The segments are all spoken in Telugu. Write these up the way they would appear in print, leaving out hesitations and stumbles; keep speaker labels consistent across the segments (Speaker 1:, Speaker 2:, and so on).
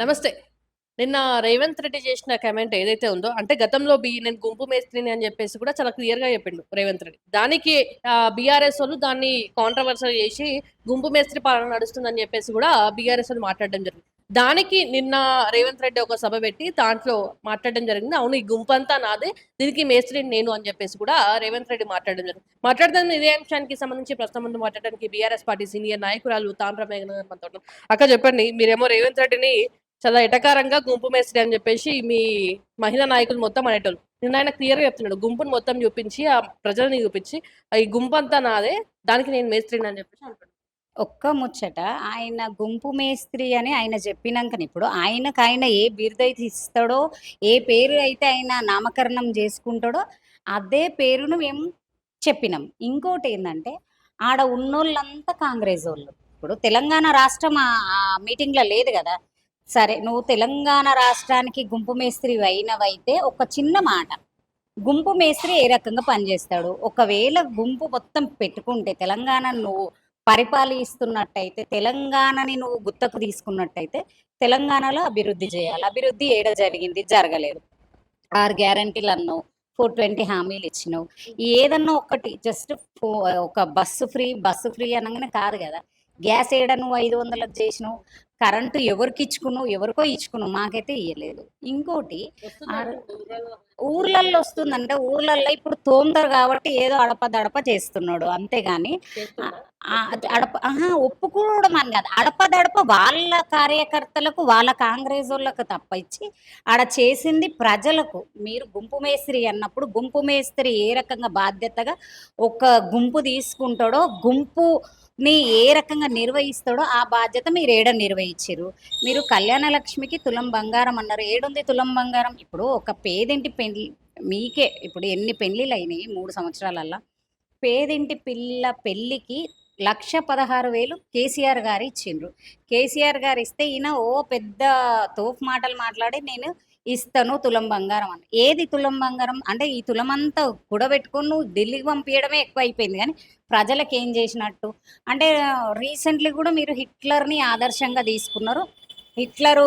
Speaker 1: నమస్తే. నిన్న రేవంత్ రెడ్డి చేసిన కామెంట్ ఏదైతే ఉందో, అంటే గతంలో నేను గుంపు మేస్త్రిని అని జెప్పేసి కూడా చాలా క్లియర్‌గా చెప్పిండు రేవంత్ రెడ్డి. దానికి బీఆర్ఎసోళ్ళు దాన్ని కాంట్రోవర్షియల్ చేసి గుంపు మేస్త్రి పాలన నడుస్తుందని జెప్పేసి కూడా బీఆర్ఎసోళ్ళు మాట్లాడడం జరిగింది. దానికి నిన్న రేవంత్ రెడ్డి ఒక సభ పెట్టి దాంట్లో మాట్లాడడం జరిగింది. అవును, ఈ గుంపంతా నాదే, దీనికి మేస్త్రిని నేను అని జెప్పేసి కూడా రేవంత్ రెడ్డి మాట్లాడడం జరిగింది. మాట్లాడుతున్న ఇదే అంశానికి సంబంధించి ప్రస్తుతం ముందు మాట్లాడడానికి బీఆర్ఎస్ పార్టీ సీనియర్ నాయకురాలు తాండ్ర మేఘన గారు మనతో ఉన్నారు. అక్క చెప్పండి, మీరేమో రేవంత్ రెడ్డిని చాలా ఎటకారంగా గుంపు మేస్త్రి అని చెప్పేసి మీ మహిళా నాయకులు మొత్తం అనేటోళ్ళు. నిన్న ఆయన క్లియర్‌గా చెప్తున్నాడు. గుంపుని మొత్తం చూపించి, ఆ ప్రజల్ని చూపించి, ఈ గుంపంతా నాదే, దానికి నేను మేస్త్రిని అని చెప్పేసి అంటాడు.
Speaker 2: ఒక్క ముచ్చట ఆయన గుంపు మేస్త్రి అని ఆయన చెప్పినంకనే ఇప్పుడు ఆయనకాయన ఏ బిరుదైతే ఇస్తాడో, ఏ పేరు అయితే ఆయన నామకరణం చేసుకుంటాడో, అదే పేరును మేము చెప్పినాం. ఇంకోటేందంటే, ఆడ ఉన్నోళ్ళంతా కాంగ్రెసోళ్ళు. ఇప్పుడు తెలంగాణ రాష్ట్రం మీటింగ్‌లో లేదు గదా! సరే, నువ్వు తెలంగాణ రాష్ట్రానికి గుంపు మేస్త్రివి అయినవైతే ఒక చిన్న మాట. గుంపు మేస్త్రి ఏ రకంగా పనిచేస్తాడు? ఒకవేళ గుంపు మొత్తం పెట్టుకుంటే తెలంగాణను నువ్వు పరిపాలిస్తున్నట్టయితే, తెలంగాణని నువ్వు గుత్తకు తీసుకున్నట్టయితే, తెలంగాణలో అభివృద్ధి జేయాలి. అభివృద్ధి ఏడ జరిగింది? జరగలేదు. 6 గ్యారంటీలన్నావు. 420 హామీలిచ్చినావు. ఏదన్నా ఒకటి జస్ట్ ఒక బస్సు ఫ్రీ అనంగానే కాదు గదా! గ్యాస్ ఏడ నువ్వు 500కి జేసినావు. కరెంటు ఎవరికిచ్చుకున్నావు? ఎవరికో ఇచ్చుకున్నావు. మాకైతే ఇయ్యలేదు. ఇంకోటి ఆర్
Speaker 1: వస్తుందంటున్నారు ఊర్లలో.
Speaker 2: ఊర్లల్లో వస్తుందంటే, ఊర్లల్లో ఇప్పుడు తోముతారు కాబట్టి ఏదో అడపదడప చేస్తున్నాడు. అంతేగాని ఆహ్,
Speaker 1: చేస్తుందా?
Speaker 2: ఒప్పుకోవడం అని కాదు. అడపదడప వాళ్ళ కార్యకర్తలకు, వాళ్ళ కాంగ్రెసోళ్ళకు తప్పించి, ఆడ చేసింది ప్రజలకు. మీరు గుంపు మేస్త్రి అన్నప్పుడు, గుంపు మేస్త్రి ఏ రకంగా బాధ్యతగా ఒక గుంపు తీసుకుంటాడో, గుంపుని ఏ రకంగా నిర్వహిస్తాడో, ఆ బాధ్యత మీరు ఏడ నిర్వహించిర్రు. మీరు కళ్యాణ లక్ష్మికి తులం బంగారం అన్నారు. ఏడుంది తులం బంగారం? ఇప్పుడు ఒక పేదింటి పెళ్లి మీకే ఇప్పుడు ఎన్ని పెళ్ళిళ్ళయినాయి 3 సంవత్సరాలల్ల? పేదింటి పిల్ల పెళ్ళికి 1,16,000 కేసీఆర్ గారు ఇచ్చిండ్రు. కేసీఆర్ గారు ఇస్తే ఈయన ఓ పెద్ద తోపు మాటలు మాట్లాడి నేను ఇస్తాను తులం బంగారం అని. ఏది తులం బంగారం? అంటే ఈ తులమంతా కూడబెట్టుకొని నువ్వు ఢిల్లీకి పంపియడమే ఎక్కువైపోయింది గానీ, ప్రజలకేం జేసినట్టు? అంటే రీసెంట్‌లీ గూడా మీరు హిట్లర్‌ని ఆదర్శంగా తీసుకున్నారు. హిట్లరు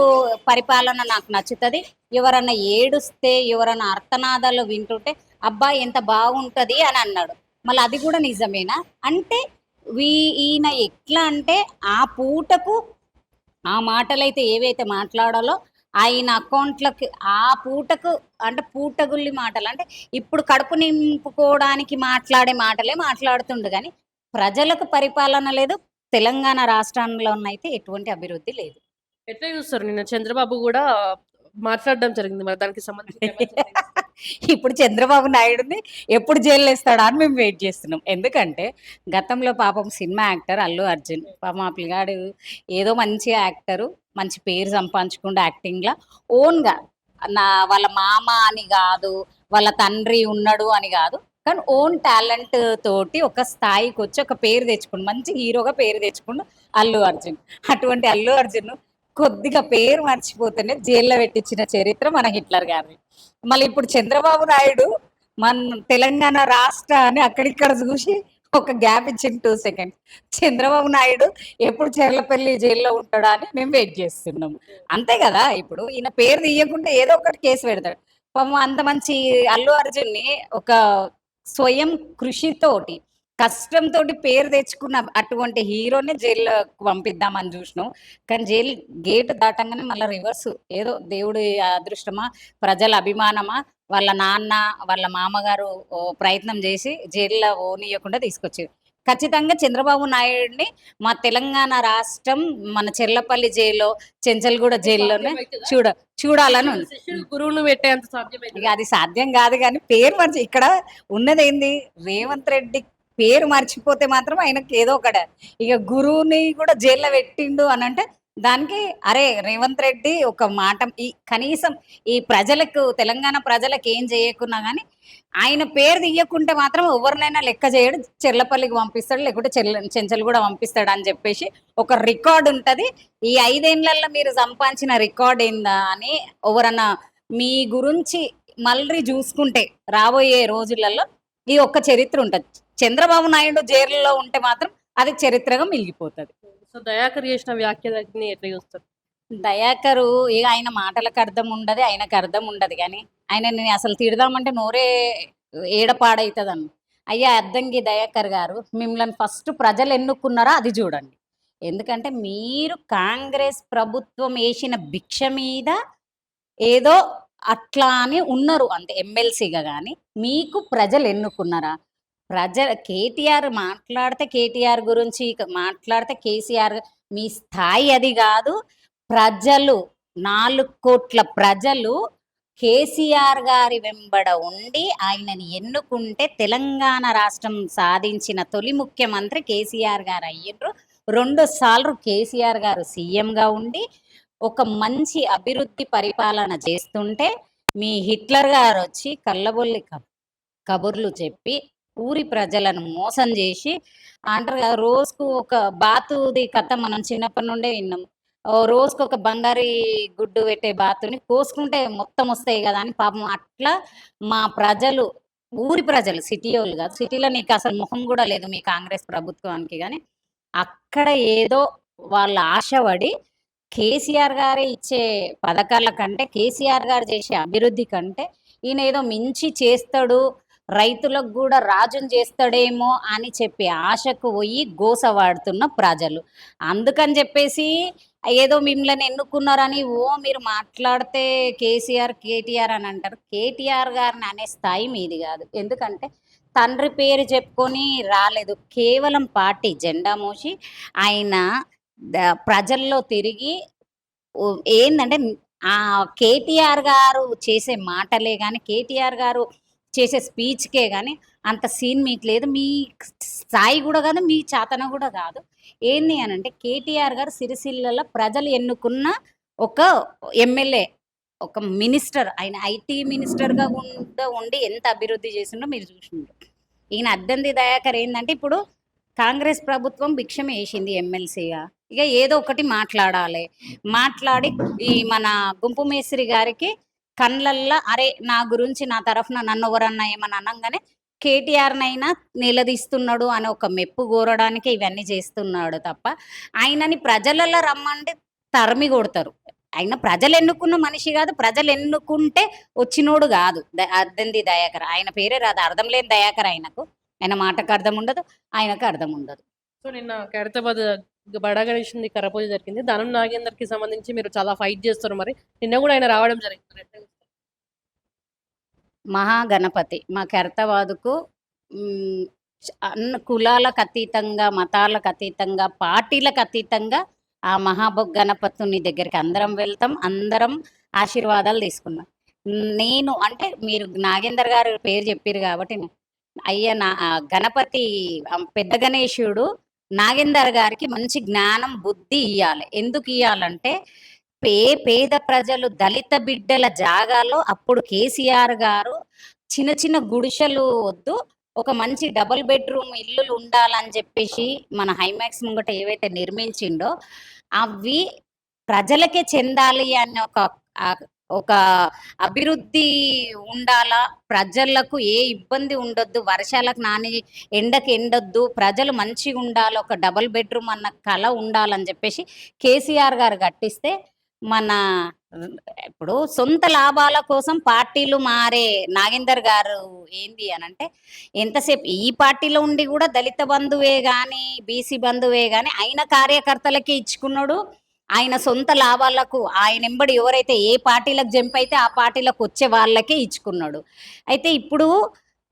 Speaker 2: పరిపాలన నాకు నచ్చుతది. ఎవరన్నా ఏడుస్తే, ఎవరన్నా ఆర్తనాదాలు వింటుంటే, అబ్బా! ఎంత బాగుంటది అని అన్నాడు. మళ్ళీ అది కూడా నిజమేనా? అంటే వీ ఈయన ఎట్లా అంటే ఆ పూటకు ఆ మాటలైతే ఏవైతే మాట్లాడాలో ఆయన అకౌంట్‌లకి ఆ పూటకు అంటే పూటగుల్లి మాటలు. అంటే ఇప్పుడు కడుపు నింపుకోవడానికి మాట్లాడే మాటలే మాట్లాడుతుండు గానీ, ప్రజలకు పరిపాలన లేదు. తెలంగాణ రాష్ట్రంలోనైతే ఎటువంటి అభివృద్ధి లేదు.
Speaker 1: ఎట్లా చూస్తారు? నిన్న చంద్రబాబు గూడా మాట్లాడడం జరిగింది. మరి దానికి సంబంధించిన కామెంట్స్ ఏమైనా ఇస్తారా?
Speaker 2: ఇప్పుడు చంద్రబాబు నాయుడుని ఎప్పుడు జైల్లేస్తాడా అని మేము వెయిట్ జేస్తున్నాం. ఎందుకంటే, గతంలో పాపం సినిమా యాక్టర్ అల్లు అర్జున్. పాపం ఆ పిల్లాడు ఏదో మంచి యాక్టరు. మంచి పేరు సంపాదించుకుండు యాక్టింగ్‌ల. ఓన్‌గా వాళ్ళ మామ అని గాదు, వాళ్ళ తండ్రి ఉన్నడు అని గాదు. కానీ ఓన్ టాలెంట్ తోటి ఒక స్థాయికొచ్చి ఒక పేరు తెచ్చుకుండు. మంచి హీరోగా పేరు తెచ్చుకుండు అల్లు అర్జున్. అటువంటి అల్లు అర్జున్ కొద్దిగా పేరు మర్చిపోతేనే జైల్లో పెట్టించిన చరిత్ర మన హిట్లర్ గారిది. మళ్ళీ ఇప్పుడు చంద్రబాబు నాయుడు తెలంగాణ రాష్ట్ర అని అక్కడిక్కడ చూసి ఒక గ్యాప్ ఇచ్చింది 2 సెకండ్స్. చంద్రబాబు నాయుడు ఎప్పుడు చెర్లపల్లి జైల్లో ఉంటాడా అని మేము వెయిట్ చేస్తున్నాము. అంతే కదా! ఇప్పుడు ఈయన పేరు తీయకుంటే ఏదో ఒకటి కేసు పెడతాడు. పాపం అంత మంచి అల్లు అర్జున్‌ని ఒక స్వయం కృషితోటి, కష్టంతోటి పేరు తెచ్చుకున్న అటువంటి హీరోని జైల్లోకి పంపిద్దామని చూసినాం. కానీ జైలు గేట్ దాటంగానే మళ్ళా రివర్స్ ఏదో దేవుడి అదృష్టమా, ప్రజల అభిమానమా, వాళ్ళ నాన్న, వాళ్ళ మామగారు ప్రయత్నం చేసి జైల్‌లో పోనీయకుండా తీసుకొచ్చిర్రు. ఖచ్చితంగా చంద్రబాబు నాయుడిని మా తెలంగాణ రాష్ట్రం మన చెర్లపల్లి జైల్లో, చెంచల్గూడ
Speaker 1: అంటే
Speaker 2: జైల్లోనే
Speaker 1: సాధ్యమైతదా?
Speaker 2: చూడాలని
Speaker 1: శిష్యుడు
Speaker 2: ఉంది.
Speaker 1: శిష్యుడు గురువును పెట్టేంత
Speaker 2: ఇక
Speaker 1: సాధ్యమైతదా?
Speaker 2: అది సాధ్యం కాదు గానీ, పేరు ఇక్కడ ఉన్నదేంది? రేవంత్ రెడ్డి పేరు మర్చిపోతే మాత్రం ఆయనకి ఏదో ఒకటి ఇక గురువుని కూడా జైల్లో పెట్టిండు అనంటే, దానికి అరే! రేవంత్ రెడ్డి ఒక మాట కనీసం ఈ ప్రజలకు తెలంగాణ ప్రజలకు ఏం చేయకున్నా గానీ, ఆయన పేరు తీయకుంటే మాత్రం ఎవరినైనా లెక్క చేయడు. చెర్లపల్లికి పంపిస్తాడు. లేకుంటే చెంచల్గూడ పంపిస్తాడు అని చెప్పేసి ఒక రికార్డ్ ఉంటది. ఈ 5 ఏళ్లలో మీరు సంపాదించిన రికార్డ్ ఏందా అని ఎవరన్నా మీ గురించి మళ్ళీ జూసుకుంటే రాబోయే రోజులలో ఈ ఒక్క చరిత్ర ఉంటది. చంద్రబాబు నాయుడు జైలులో ఉంటే మాత్రం అది చరిత్రగా మిలిగిపోతది.
Speaker 1: సో, దయాకర్ చేసిన వ్యాఖ్యలన్నీ ఎట్లా చూస్తారు?
Speaker 2: దయాకరు ఇక ఆయన మాటలకు అర్థం ఉండదు, ఆయనకు అర్థం ఉండదు కానీ ఆయనని అసలు తిడదామంటే నోరే ఏడపాడైతుందన్న. అయ్యా అద్దంకి దయాకర్ గారు, మిమ్మల్ని ఫస్ట్ ప్రజలు ఎన్నుకున్నారా అది చూడండి. ఎందుకంటే మీరు కాంగ్రెస్ ప్రభుత్వం వేసిన భిక్ష మీద ఏదో అట్లా అని ఉన్నారు అంతే ఎమ్మెల్సీగా. కానీ మీకు ప్రజలు ఎన్నుకున్నారా? కేటీఆర్ మాట్లాడితే కేటీఆర్ గురించి మాట్లాడితే కేసీఆర్, మీ స్థాయి అది కాదు. ప్రజలు 4 కోట్ల ప్రజలు కేసీఆర్ గారి వెంబడ ఉండి ఆయనని ఎన్నుకుంటే తెలంగాణ రాష్ట్రం సాధించిన తొలి ముఖ్యమంత్రి కేసీఆర్ గారు అయ్యిండ్రు. 2 సార్లు కేసీఆర్ గారు సీఎంగా ఉండి ఒక మంచి అభివృద్ధి పరిపాలన చేస్తుంటే మీ హిట్లర్ గారు వచ్చి కళ్ళబొల్లి కబుర్లు చెప్పి ఊరి ప్రజలను మోసం చేసి అంటారు కదా, రోజుకు ఒక బాతుది కథ మనం చిన్నప్పటి నుండే విన్నాం. రోజుకు ఒక బంగారీ గుడ్డు పెట్టే బాతుని కోసుకుంటే మొత్తం వస్తాయి కదా అని పాపం అట్లా మా ప్రజలు, ఊరి ప్రజలు, సిటీ వాళ్ళు కాదు, సిటీలో నీకు అసలు ముఖం కూడా లేదు మీ కాంగ్రెస్ ప్రభుత్వానికి. కానీ అక్కడ ఏదో వాళ్ళ ఆశపడి కేసీఆర్ గారే ఇచ్చే పథకాల కంటే, కేసీఆర్ గారు చేసే అభివృద్ధి కంటే ఈయన ఏదో మించి చేస్తాడు, రైతులకు కూడా రాజుని చేస్తాడేమో అని చెప్పి ఆశకు పోయి గోసవాడుతున్న ప్రజలు. అందుకని చెప్పేసి ఏదో మిమ్మల్ని ఎన్నుకున్నారని మీరు మాట్లాడితే కేసీఆర్ కేటీఆర్ అని అంటారు. కేటీఆర్ గారిని అనే స్థాయి మీది కాదు. ఎందుకంటే తండ్రి పేరు చెప్పుకొని రాలేదు, కేవలం పార్టీ జెండా మోసి ఆయన ప్రజల్లో తిరిగి ఏందంటే ఆ కేటీఆర్ గారు చేసే మాటలే కానీ, కేటీఆర్ గారు చేసే స్పీచ్కే కానీ అంత సీన్ మీకు లేదు. మీ స్థాయి కూడా కాదు, మీ చాతన కూడా కాదు. ఏంది అని అంటే కేటీఆర్ గారు సిరిసిల్లలో ప్రజలు ఎన్నుకున్న ఒక ఎమ్మెల్యే, ఒక మినిస్టర్. ఆయన ఐటీ మినిస్టర్గా ఉండి ఎంత అభివృద్ధి చేసిండో మీరు చూసిండ్రు. ఈయన అద్దంకి దయాకర్ ఏంటంటే ఇప్పుడు కాంగ్రెస్ ప్రభుత్వం భిక్షం వేసింది ఎమ్మెల్సీగా, ఇక ఏదో ఒకటి మాట్లాడి ఈ మన గుంపు మేస్త్రి గారికి కళ్ళల్లో అరే నా గురించి నా తరఫున నన్ను ఎవరన్నా ఏమని అనగానే కేటీఆర్నైనా నిలదీస్తున్నాడు అని ఒక మెప్పు కోరడానికి ఇవన్నీ చేస్తున్నాడు తప్ప ఆయనని ప్రజలలో రమ్మంటే తరిమి కొడతారు. ఆయన ప్రజలు ఎన్నుకున్న మనిషి కాదు, ప్రజలు ఎన్నుకుంటే వచ్చినోడు కాదు అద్దంకి దయాకర్. ఆయన పేరే రాదు, అర్థం లేని దయాకర్. ఆయన మాటకు అర్థం ఉండదు, ఆయనకు అర్థం ఉండదు.
Speaker 1: సో నిన్న ఖైరతాబాద్ బడా గణేష్‌ది కరపూజ జరిగింది. దానం నాగేందర్‌కి సంబంధించి మీరు చాలా ఫైట్ చేస్తారు మరి. నిన్న కూడా ఆయన రావడం జరిగింది. మరి ఎట్లా చూస్తారు?
Speaker 2: మహాగణపతి మా ఖైరతాబాద్‌కు కులాలకు అతీతంగా, మతాలకు అతీతంగా, పార్టీలకు అతీతంగా ఆ గణపతుని దగ్గరికి అందరం వెళ్తాం, అందరం ఆశీర్వాదాలు తీసుకున్నాం. నేను అంటే మీరు నాగేందర్ గారు పేరు చెప్పారు కాబట్టి అయ్యా నా గణపతి పెద్ద గణేశుడు నాగేందర్ గారికి మంచి జ్ఞానం బుద్ధి ఇవ్వాలి. ఎందుకు ఇవ్వాలంటే పేద ప్రజలు దళిత బిడ్డల జాగాలో అప్పుడు కేసీఆర్ గారు చిన్న చిన్న గుడిసెలు వద్దు, ఒక మంచి డబుల్ బెడ్రూమ్ ఇల్లులు ఉండాలని చెప్పేసి మన హైమాక్స్ ముంగట ఏవైతే నిర్మించిండో అవి ప్రజలకే చెందాలి అనే ఒక అభివృద్ధి ఉండాలా, ప్రజలకు ఏ ఇబ్బంది ఉండొద్దు, వర్షాలకు నాని ఎండకి ఎండొద్దు, ప్రజలు మంచిగా ఉండాలి, ఒక డబుల్ బెడ్రూమ్ అన్న కళ ఉండాలని చెప్పేసి కేసీఆర్ గారు కట్టిస్తే మన ఇప్పుడు సొంత లాభాల కోసం పార్టీలు మారే నాగేందర్ గారు ఏంది అని అంటే ఎంతసేపు ఈ పార్టీలో ఉండి కూడా దళిత బంధువే కానీ బీసీ బంధువే కానీ ఆయన కార్యకర్తలకే ఇచ్చుకున్నాడు. ఆయన సొంత లాభాలకు ఆయన ఎంబడి ఎవరైతే ఏ పార్టీలకు జంప్ అయితే ఆ పార్టీలకు వచ్చే వాళ్ళకే ఇచ్చుకున్నాడు. అయితే ఇప్పుడు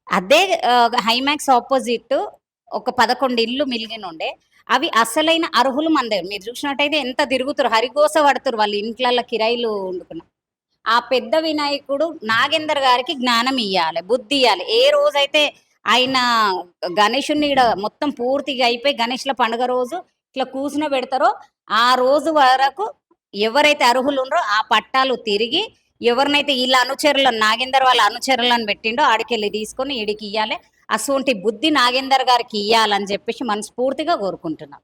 Speaker 2: అదే హైమాక్స్ ఆపోజిట్ ఒక 11 ఇల్లు మిలిగినుండే, అవి అసలైన అర్హులు మన దగ్గర మీరు చూసినట్టయితే ఎంత తిరుగుతారు, హరిగోస పడుతారు వాళ్ళు ఇంట్లల్లో కిరాయిలు వండుకున్న. ఆ పెద్ద వినాయకుడు నాగేందర్ గారికి జ్ఞానం ఇవ్వాలి, బుద్ధి ఇవ్వాలి. ఏ రోజైతే ఆయన గణేషుని మొత్తం పూర్తిగా అయిపోయి గణేష్ల పండుగ రోజు ఇట్లా కూర్చుని పెడతారో ఆ రోజు వరకు ఎవరైతే అర్హులు ఉన్నారో ఆ పట్టాలు తిరిగి ఎవరినైతే వీళ్ళ అనుచరులను నాగేందర్ వాళ్ళ అనుచరులను పెట్టిండో ఆడికెళ్ళి తీసుకొని ఈడికి ఇవ్వాలి. అటువంటి బుద్ధి నాగేందర్ గారికి ఇవ్వాలని చెప్పేసి మనస్ఫూర్తిగా కోరుకుంటున్నాం.